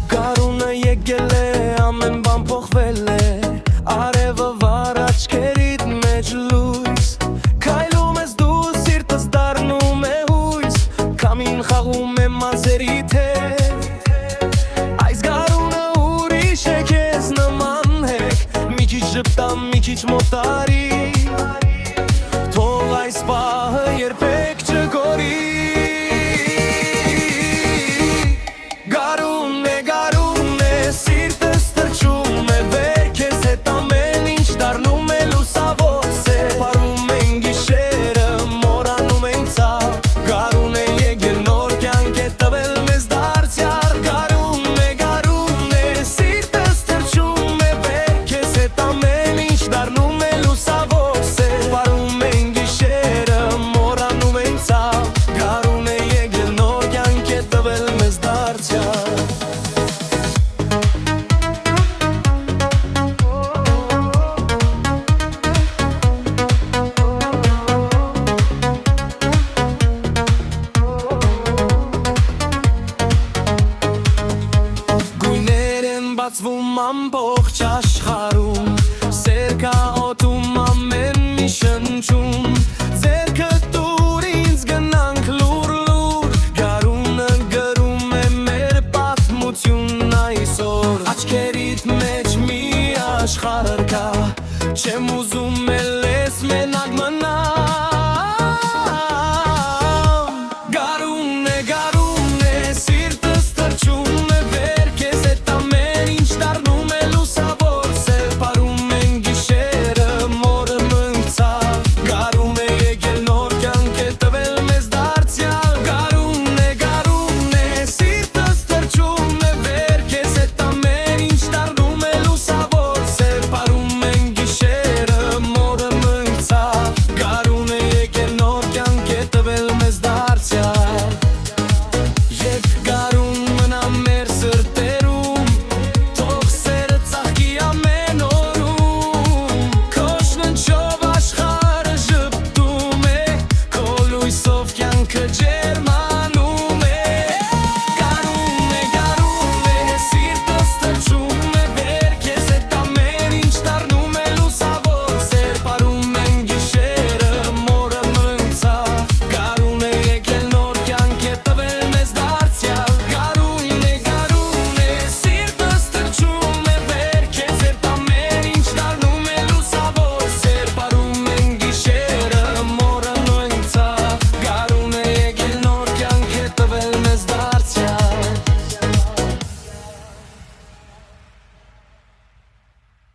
Գարունը եկել է, ամեն բան փոխվել է, արևը վար աչքերիդ մեջ լույս, քայլում ես դու, սիրտս դառնում է հույս, քամին խաղում է մազերիդ հետ, այս գարունը ուրիշ է քեզ նման հեք, մի քիչ ժպտա, մի քիչ մոտարի, թող այս պահը երբեք չգորի. Բացվում ամբողջ աշխարհում, սեր կա օդում ամեն մի շնչում, ձեռքդ տուր ինձ գնանք լուր, գարունը գրում է մեր պատմությունն այսօր, աչքերիդ մեջ մի աշխարհ կա, չեմ ուզում